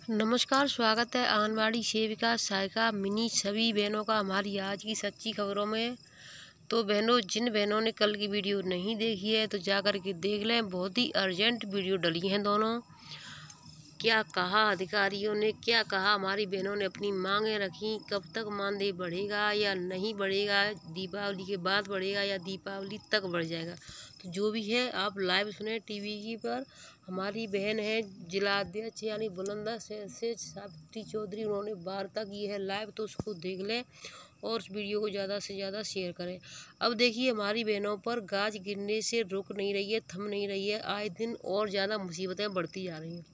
नमस्कार, स्वागत है आंगनवाड़ी सेविका सहायिका मिनी सभी बहनों का हमारी आज की सच्ची खबरों में। तो बहनों, जिन बहनों ने कल की वीडियो नहीं देखी है तो जाकर के देख लें। बहुत ही अर्जेंट वीडियो डली हैं दोनों। क्या कहा अधिकारियों ने, क्या कहा हमारी बहनों ने, अपनी मांगें रखी। कब तक मानदेय बढ़ेगा या नहीं बढ़ेगा, दीपावली के बाद बढ़ेगा या दीपावली तक बढ़ जाएगा। तो जो भी है आप लाइव सुने टीवी की पर। हमारी बहन है जिला अध्यक्ष यानी बुलंदशहर से सावित्री चौधरी, उन्होंने वार्ता की है लाइव, तो उसको देख लें और उस वीडियो को ज़्यादा से ज़्यादा शेयर करें। अब देखिए, हमारी बहनों पर गाज गिरने से रुक नहीं रही है, थम नहीं रही है। आए दिन और ज़्यादा मुसीबतें बढ़ती जा रही हैं।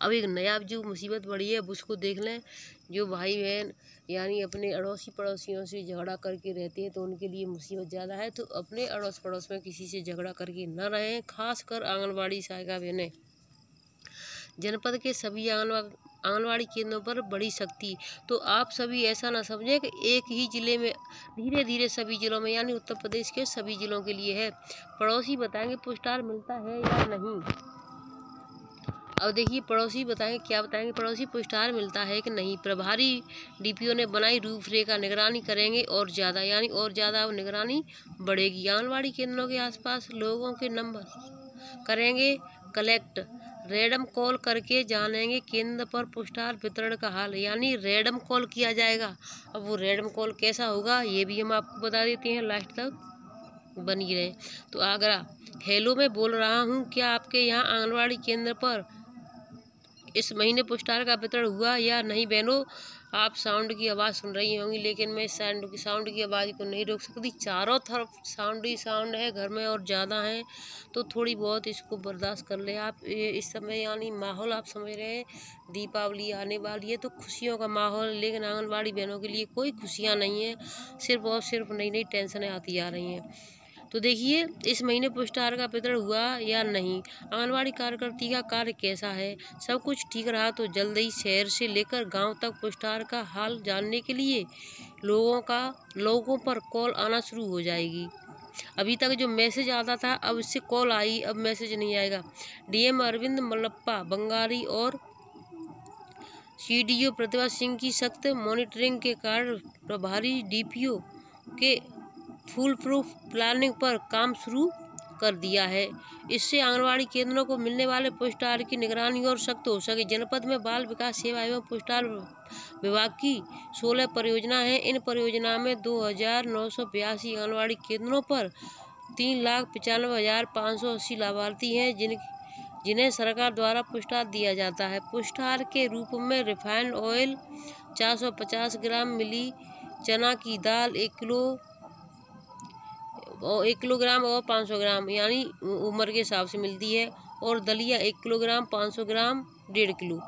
अब एक नया जो मुसीबत बढ़ी है अब उसको देख लें। जो भाई बहन यानी अपने अड़ोसी पड़ोसियों से झगड़ा करके रहते हैं तो उनके लिए मुसीबत ज़्यादा है। तो अपने अड़ोस पड़ोस में किसी से झगड़ा करके न रहें, खासकर आंगनवाड़ी सहायिका बहनें। जनपद के सभी आंगनवाड़ी केंद्रों पर बड़ी सख्ती। तो आप सभी ऐसा ना समझें कि एक ही ज़िले में, धीरे धीरे सभी ज़िलों में यानी उत्तर प्रदेश के सभी ज़िलों के लिए है। पड़ोसी बताएंगे पुरस्कार मिलता है या नहीं। अब देखिए, पड़ोसी बताएंगे, क्या बताएंगे पड़ोसी, पुरस्कार मिलता है कि नहीं। प्रभारी डीपीओ ने बनाई रूपरेखा, निगरानी करेंगे और ज़्यादा यानी और ज़्यादा अब निगरानी बढ़ेगी। आंगनवाड़ी केंद्रों के आसपास लोगों के नंबर करेंगे कलेक्ट। रैंडम कॉल करके जानेंगे केंद्र पर पुरस्कार वितरण का हाल, यानी रैंडम कॉल किया जाएगा। अब वो रैंडम कॉल कैसा होगा ये भी हम आपको बता देते हैं, लास्ट तक बनी रहे। तो आगरा, हेलो मैं बोल रहा हूँ, क्या आपके यहाँ आंगनवाड़ी केंद्र पर इस महीने पुरस्कार का वितरण हुआ या नहीं। बहनों, आप साउंड की आवाज़ सुन रही होंगी, लेकिन मैं साउंड की आवाज़ को नहीं रोक सकती। चारों तरफ साउंड ही साउंड है घर में और ज़्यादा है, तो थोड़ी बहुत इसको बर्दाश्त कर ले आप। इस समय यानी माहौल आप समझ रहे हैं, दीपावली आने वाली है तो खुशियों का माहौल, लेकिन आंगनवाड़ी बहनों के लिए कोई खुशियाँ नहीं है, सिर्फ और सिर्फ नई नई टेंशनें आती जा रही हैं। तो देखिए, इस महीने पुरस्कार का वितरण हुआ या नहीं, आंगनवाड़ी कार्यकर्ती का कार्य कैसा है। सब कुछ ठीक रहा तो जल्द ही शहर से लेकर गांव तक पुरस्कार का हाल जानने के लिए लोगों पर कॉल आना शुरू हो जाएगी। अभी तक जो मैसेज आता था अब इससे कॉल आई, अब मैसेज नहीं आएगा। डीएम अरविंद मल्लप्पा बंगारी और सीडीओ प्रतिभा सिंह की सख्त मॉनिटरिंग के कारण प्रभारी डीपीओ के फुल प्रूफ प्लानिंग पर काम शुरू कर दिया है। इससे आंगनवाड़ी केंद्रों को मिलने वाले पुरस्कार की निगरानी और सख्त हो सके। जनपद में बाल विकास सेवा एवं पुरस्कार विभाग की 16 परियोजना है। इन परियोजना में 2982 आंगनवाड़ी केंद्रों पर 3,95,580 लाभार्थी हैं जिन्हें सरकार द्वारा पुरस्कार दिया जाता है। पुरस्कार के रूप में रिफाइंड ऑयल 450 ग्राम, मिली चना की दाल 1 किलोग्राम और 500 ग्राम यानी उम्र के हिसाब से मिलती है, और दलिया 1 किलोग्राम, 500 ग्राम, 1.5 किलो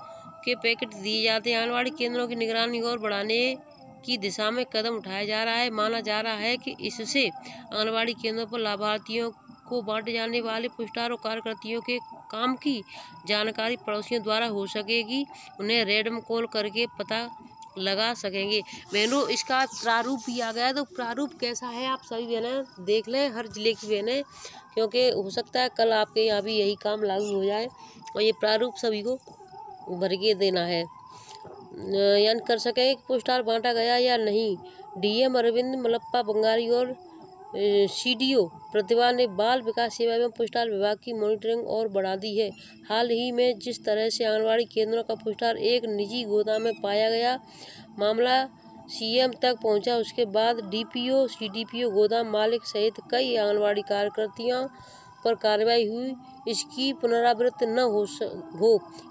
के पैकेट दिए जाते हैं। आंगनवाड़ी केंद्रों की निगरानी और बढ़ाने की दिशा में कदम उठाया जा रहा है। माना जा रहा है कि इससे आंगनवाड़ी केंद्रों पर लाभार्थियों को बांटे जाने वाले पुरस्कार और कार्यकर्तियों के काम की जानकारी पड़ोसियों द्वारा हो सकेगी। उन्हें रैंडम कॉल करके पता लगा सकेंगे। बहनों, इसका प्रारूप भी आ गया है, तो प्रारूप कैसा है आप सभी बहनें देख लें, हर जिले की बहनें, क्योंकि हो सकता है कल आपके यहाँ भी यही काम लागू हो जाए और ये प्रारूप सभी को भर के देना है, यानी कर सकें कि पुरस्कार बांटा गया या नहीं। डीएम अरविंद मल्लप्पा बंगारी और सीडीओ प्रतिभा ने बाल विकास सेवा एवं पुरस्कार विभाग की मॉनिटरिंग और बढ़ा दी है। हाल ही में जिस तरह से आंगनवाड़ी केंद्रों का पुरस्कार एक निजी गोदाम में पाया गया, मामला सीएम तक पहुंचा, उसके बाद डीपीओ, सीडीपीओ, गोदाम मालिक सहित कई आंगनवाड़ी कार्यकर्तियों पर कार्रवाई हुई। इसकी पुनरावृत्ति न हो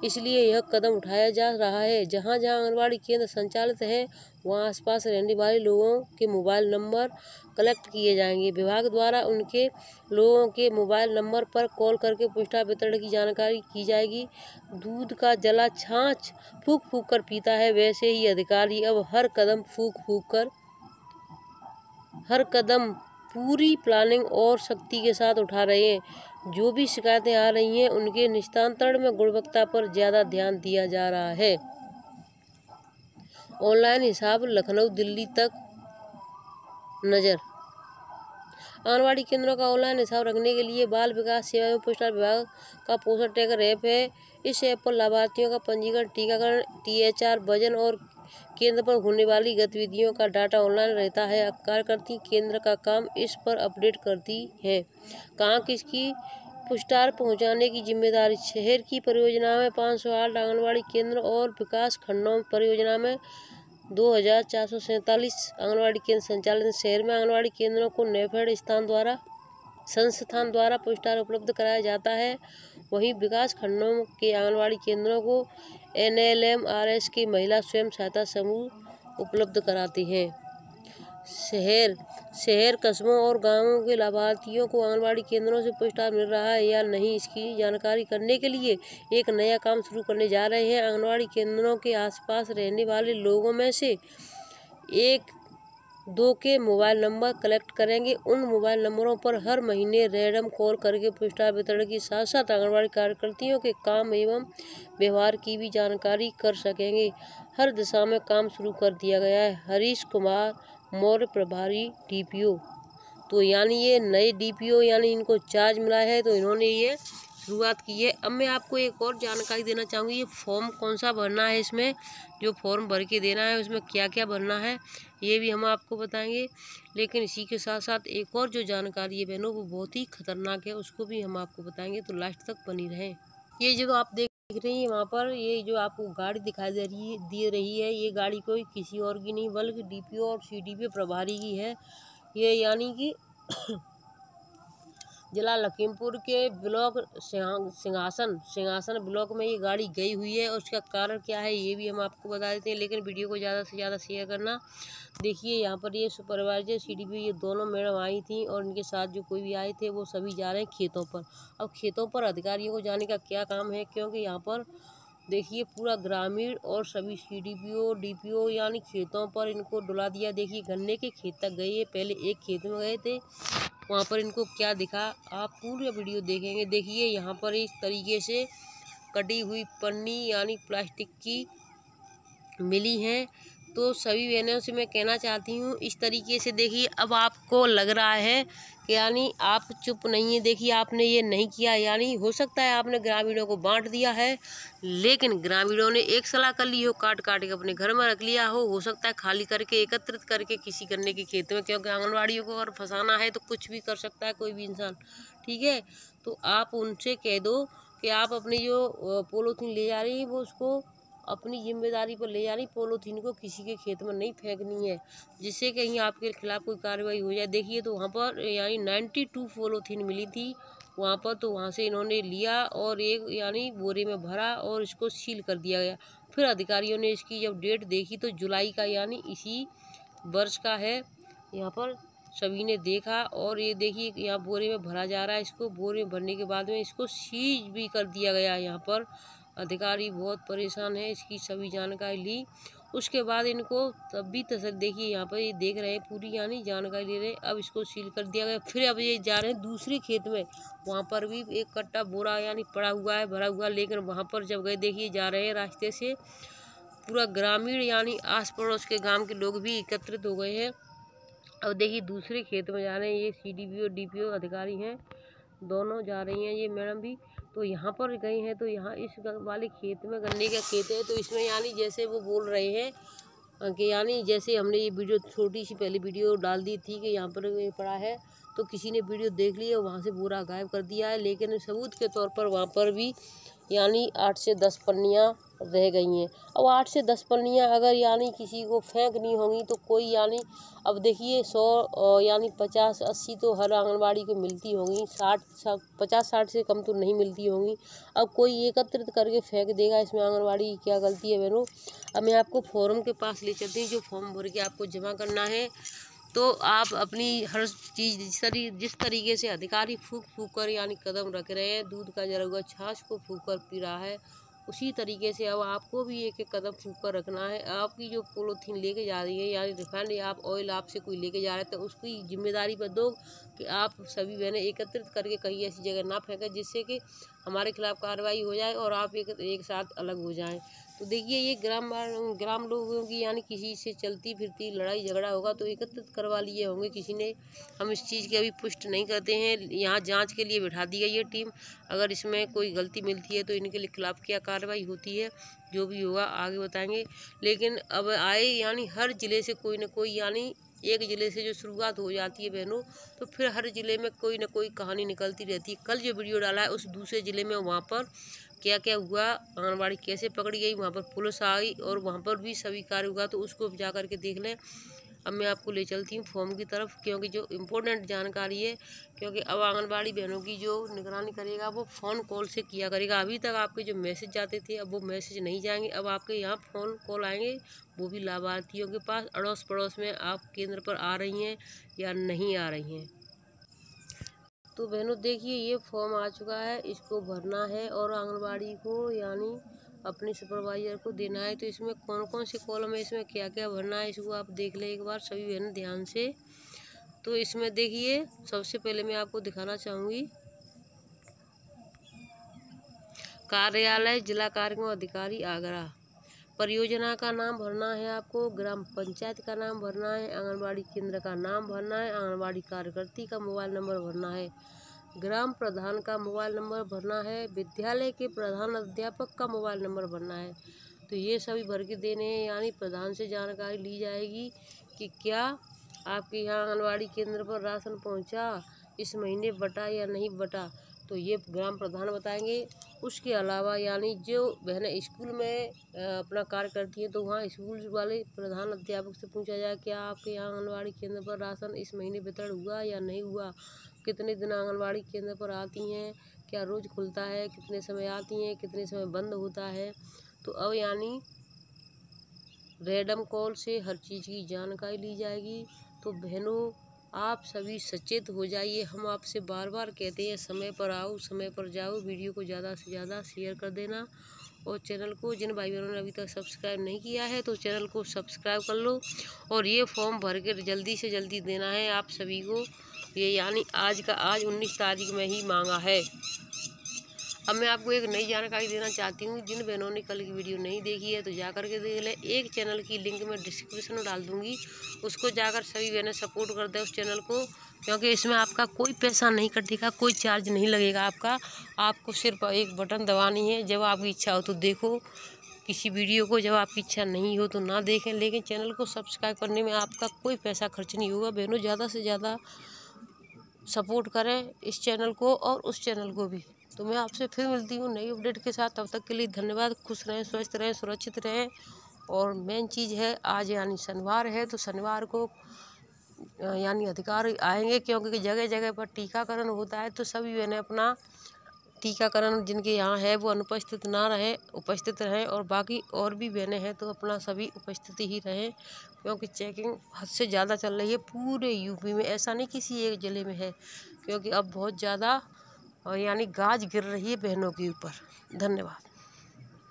इसलिए यह कदम उठाया जा रहा है। जहां जहां आंगनवाड़ी केंद्र संचालित है वहां आसपास रहने वाले लोगों के मोबाइल नंबर कलेक्ट किए जाएंगे। विभाग द्वारा उनके लोगों के मोबाइल नंबर पर कॉल करके पुरस्कार वितरण की जानकारी की जाएगी। दूध का जला छाछ फूंक फूंक कर पीता है, वैसे ही अधिकारी अब हर कदम पूरी प्लानिंग और सख्ती के साथ उठा रहे हैं। जो भी शिकायतें आ रही हैं उनके निस्तारण में गुणवत्ता पर ज़्यादा ध्यान दिया जा रहा है। ऑनलाइन हिसाब लखनऊ दिल्ली तक नज़र। आंगनबाड़ी केंद्रों का ऑनलाइन हिसाब रखने के लिए बाल विकास सेवा एवं पोस्टाल विभाग का पोषण ट्रैकर ऐप है। इस ऐप पर लाभार्थियों का पंजीकरण, टीकाकरण, THR, वजन और केंद्र पर होने वाली गतिविधियों का डाटा ऑनलाइन रहता है। कार्यकर्ती केंद्र का काम इस पर अपडेट करती है। कहाँ किसकी पुरस्कार पहुंचाने की जिम्मेदारी। शहर की परियोजना में 508 आंगनबाड़ी केंद्र और विकास खंडों परियोजना में 2447 आंगनबाड़ी केंद्र संचालित। शहर में आंगनबाड़ी केंद्रों को नेफेड संस्थान द्वारा पुरस्कार उपलब्ध कराया जाता है। वहीं विकास खंडों के आंगनबाड़ी केंद्रों को NLMRS के महिला स्वयं सहायता समूह उपलब्ध कराते हैं। शहर कस्बों और गांवों के लाभार्थियों को आंगनबाड़ी केंद्रों से पुरस्कार मिल रहा है या नहीं, इसकी जानकारी करने के लिए एक नया काम शुरू करने जा रहे हैं। आंगनबाड़ी केंद्रों के आसपास रहने वाले लोगों में से 1-2 के मोबाइल नंबर कलेक्ट करेंगे। उन मोबाइल नंबरों पर हर महीने रैंडम कॉल करके पुरस्कार वितरण के साथ साथ आंगनबाड़ी कार्यकर्तियों के काम एवं व्यवहार की भी जानकारी कर सकेंगे। हर दिशा में काम शुरू कर दिया गया है। हरीश कुमार मौर्य, प्रभारी DPO। तो यानी ये नए DPO यानी इनको चार्ज मिला है, तो इन्होंने ये शुरुआत की है। अब मैं आपको एक और जानकारी देना चाहूँगी, ये फॉर्म कौन सा भरना है, इसमें जो फॉर्म भर के देना है उसमें क्या क्या भरना है ये भी हम आपको बताएंगे। लेकिन इसी के साथ साथ एक और जो जानकारी है बहनों वो बहुत ही खतरनाक है, उसको भी हम आपको बताएंगे, तो लास्ट तक बनी रहें। ये जो आप देख रही हैं वहाँ पर ये जो आपको गाड़ी दिखाई दे रही है ये गाड़ी कोई किसी और की नहीं बल्कि DPO और CDPO प्रभारी की है। ये यानी कि जिला लखीमपुर के ब्लॉक सिंहासन ब्लॉक में ये गाड़ी गई हुई है और उसका कारण क्या है ये भी हम आपको बता देते हैं। लेकिन वीडियो को ज़्यादा से ज़्यादा शेयर करना। देखिए यहाँ पर ये सुपरवाइजर CDPO ये दोनों मैडम आई थी और इनके साथ जो कोई भी आए थे वो सभी जा रहे हैं खेतों पर। अब खेतों पर अधिकारियों को जाने का क्या काम है, क्योंकि यहाँ पर देखिए पूरा ग्रामीण और सभी CDPO DPO यानी खेतों पर इनको डुला दिया। देखिए गन्ने के खेत तक गए है, पहले एक खेत में गए थे, वहाँ पर इनको क्या दिखा आप पूरा वीडियो देखेंगे। देखिए यहाँ पर इस तरीके से कटी हुई पन्नी यानी प्लास्टिक की मिली है। तो सभी बहनों से मैं कहना चाहती हूँ इस तरीके से देखिए। अब आपको लग रहा है कि यानी आप चुप नहीं है, देखिए आपने ये नहीं किया, यानी हो सकता है आपने ग्रामीणों को बांट दिया है, लेकिन ग्रामीणों ने एक सलाह कर ली हो, काट काट के अपने घर में रख लिया हो सकता है खाली करके एकत्रित करके किसी गन्ने के खेत में, क्योंकि आंगनबाड़ियों को अगर फंसाना है तो कुछ भी कर सकता है कोई भी इंसान, ठीक है। तो आप उनसे कह दो कि आप अपनी जो पॉलीथीन ले जा रही हैं वो उसको अपनी जिम्मेदारी पर ले जानी, पॉलीथीन को किसी के खेत में नहीं फेंकनी है, जिससे कहीं आपके खिलाफ कोई कार्रवाई हो जाए। देखिए तो वहाँ पर यानी 92 पॉलीथीन मिली थी वहाँ पर, तो वहाँ से इन्होंने लिया और एक यानी बोरे में भरा और इसको सील कर दिया गया। फिर अधिकारियों ने इसकी जब डेट देखी तो जुलाई का यानी इसी वर्ष का है। यहाँ पर सभी ने देखा और ये देखिए यहाँ बोरे में भरा जा रहा है, इसको बोरे में भरने के बाद में इसको सीज भी कर दिया गया। यहाँ पर अधिकारी बहुत परेशान है, इसकी सभी जानकारी ली, उसके बाद इनको तब भी तसल्ली। देखिए यहाँ पर ये देख रहे हैं पूरी यानी जानकारी ले रहे हैं। अब इसको सील कर दिया गया। फिर अब ये जा रहे हैं दूसरे खेत में, वहाँ पर भी एक कट्टा बोरा यानी पड़ा हुआ है भरा हुआ, लेकिन वहाँ पर जब गए देखिए जा रहे हैं रास्ते से पूरा ग्रामीण यानी आस पड़ोस के गाँव के लोग भी एकत्रित हो गए हैं। अब देखिए दूसरे खेत में जा रहे हैं, ये CDPO DPO अधिकारी हैं, दोनों जा रही हैं ये मैडम भी। तो यहाँ पर गए हैं तो यहाँ इस वाले खेत में गन्ने का खेत है, तो इसमें यानी जैसे वो बोल रहे हैं कि यानी जैसे हमने ये वीडियो छोटी सी पहले वीडियो डाल दी थी कि यहाँ पर ये पड़ा है, तो किसी ने वीडियो देख ली और वहाँ से बोरा गायब कर दिया है, लेकिन सबूत के तौर पर वहाँ पर भी यानी 8 से 10 पन्नियाँ रह गई हैं। अब 8 से 10 पन्नियाँ अगर यानी किसी को फेंकनी होंगी तो कोई यानी अब देखिए 100 यानी 50-80 तो हर आंगनबाड़ी को मिलती होंगी, 50-60 से कम तो नहीं मिलती होंगी। अब कोई एकत्रित करके फेंक देगा, इसमें आंगनबाड़ी की क्या गलती है बहनों। अब मैं आपको फॉर्म के पास ले चलती हूँ, जो फॉर्म भर के आपको जमा करना है। तो आप अपनी हर चीज़ जिस तरीके से अधिकारी फूक फूक कर यानी कदम रख रहे हैं, दूध का जरा हुआ छाछ को फूक कर पी रहा है, उसी तरीके से अब आपको भी एक एक कदम फूक कर रखना है। आपकी जो पॉलीथीन लेके जा रही है यानी रिफाइंड आप ऑयल आपसे कोई लेके जा रहे थे, उसकी जिम्मेदारी पर दो कि आप सभी बहनें एकत्रित करके कहीं ऐसी जगह ना फेंकें जिससे कि हमारे खिलाफ कार्रवाई हो जाए और आप एक साथ अलग हो जाएं। तो देखिए ये ग्राम लोगों की यानी किसी से चलती फिरती लड़ाई झगड़ा होगा तो एकत्रित करवा लिए होंगे किसी ने। हम इस चीज़ की अभी पुष्टि नहीं करते हैं। यहाँ जांच के लिए बिठा दी गई है टीम। अगर इसमें कोई गलती मिलती है तो इनके खिलाफ क्या कार्रवाई होती है, जो भी होगा आगे बताएंगे। लेकिन अब आए यानी हर ज़िले से कोई न कोई, यानी एक ज़िले से जो शुरुआत हो जाती है बहनों, तो फिर हर ज़िले में कोई न कोई कहानी निकलती रहती है। कल जो वीडियो डाला है उस दूसरे ज़िले में, वहाँ पर क्या क्या हुआ, आंगनबाड़ी कैसे पकड़ी गई, वहाँ पर पुलिस आई और वहाँ पर भी सभी कार्य हुआ, तो उसको जा कर के देख लें। अब मैं आपको ले चलती हूँ फॉर्म की तरफ, क्योंकि जो इम्पोर्टेंट जानकारी है, क्योंकि अब आंगनबाड़ी बहनों की जो निगरानी करेगा वो फ़ोन कॉल से किया करेगा। अभी तक आपके जो मैसेज जाते थे अब वो मैसेज नहीं जाएंगे, अब आपके यहाँ फ़ोन कॉल आएंगे, वो भी लाभार्थियों के पास। अड़ोस पड़ोस में आप केंद्र पर आ रही हैं या नहीं आ रही हैं। तो बहनों देखिए ये फॉर्म आ चुका है, इसको भरना है और आंगनबाड़ी को यानी अपने सुपरवाइज़र को देना है। तो इसमें कौन कौन से कॉलम है, इसमें क्या क्या भरना है, इसको आप देख लें एक बार सभी बहन ध्यान से। तो इसमें देखिए सबसे पहले मैं आपको दिखाना चाहूँगी कार्यालय जिला कार्यक्रम अधिकारी आगरा। परियोजना का नाम भरना है आपको, ग्राम पंचायत का नाम भरना है, आंगनबाड़ी केंद्र का नाम भरना है, आंगनबाड़ी कार्यकर्ती का मोबाइल नंबर भरना है, ग्राम प्रधान का मोबाइल नंबर भरना है, विद्यालय के प्रधान अध्यापक का मोबाइल नंबर भरना है। तो ये सभी भर के देने हैं, यानी प्रधान से जानकारी ली जाएगी कि क्या आपके यहाँ आंगनबाड़ी केंद्र पर राशन पहुँचा, इस महीने बटा या नहीं बटा, तो ये ग्राम प्रधान बताएंगे। उसके अलावा यानी जो बहनें स्कूल में अपना कार्य करती हैं तो वहाँ स्कूल वाले प्रधान अध्यापक से पूछा जाए क्या आपके यहाँ आंगनबाड़ी केंद्र पर राशन इस महीने वितरण हुआ या नहीं हुआ, कितने दिन आंगनबाड़ी केंद्र पर आती हैं, क्या रोज़ खुलता है, कितने समय आती हैं, कितने समय बंद होता है। तो अब यानी रैंडम कॉल से हर चीज़ की जानकारी ली जाएगी। तो बहनों आप सभी सचेत हो जाइए। हम आपसे बार बार कहते हैं समय पर आओ समय पर जाओ। वीडियो को ज़्यादा से ज़्यादा शेयर कर देना और चैनल को जिन भाई बहनों ने अभी तक सब्सक्राइब नहीं किया है तो चैनल को सब्सक्राइब कर लो। और ये फॉर्म भर के जल्दी से जल्दी देना है आप सभी को। ये यानी आज 19 तारीख में ही मांगा है। अब मैं आपको एक नई जानकारी देना चाहती हूँ। जिन बहनों ने कल की वीडियो नहीं देखी है तो जाकर के देख लें। एक चैनल की लिंक मैं डिस्क्रिप्शन में डाल दूँगी, उसको जाकर सभी बहनें सपोर्ट कर दें उस चैनल को, क्योंकि इसमें आपका कोई पैसा नहीं कटेगा, कोई चार्ज नहीं लगेगा आपको सिर्फ एक बटन दबानी है। जब आपकी इच्छा हो तो देखो किसी वीडियो को, जब आपकी इच्छा नहीं हो तो ना देखें। लेकिन चैनल को सब्सक्राइब करने में आपका कोई पैसा खर्च नहीं होगा। बहनों ज़्यादा से ज़्यादा सपोर्ट करें इस चैनल को और उस चैनल को भी। तो मैं आपसे फिर मिलती हूँ नई अपडेट के साथ। तब तक के लिए धन्यवाद। खुश रहें, स्वस्थ रहें, सुरक्षित रहें। और मेन चीज़ है आज यानी शनिवार है तो शनिवार को यानी अधिकारी आएंगे, क्योंकि जगह जगह पर टीकाकरण होता है। तो सभी बहनें अपना टीकाकरण जिनके यहाँ है वो अनुपस्थित ना रहें, उपस्थित रहें। और बाकी और भी बहनें हैं तो अपना सभी उपस्थित ही रहें, क्योंकि चेकिंग हद से ज़्यादा चल रही है पूरे यूपी में। ऐसा नहीं किसी एक ज़िले में है, क्योंकि अब बहुत ज़्यादा यानी गाज गिर रही है बहनों के ऊपर। धन्यवाद।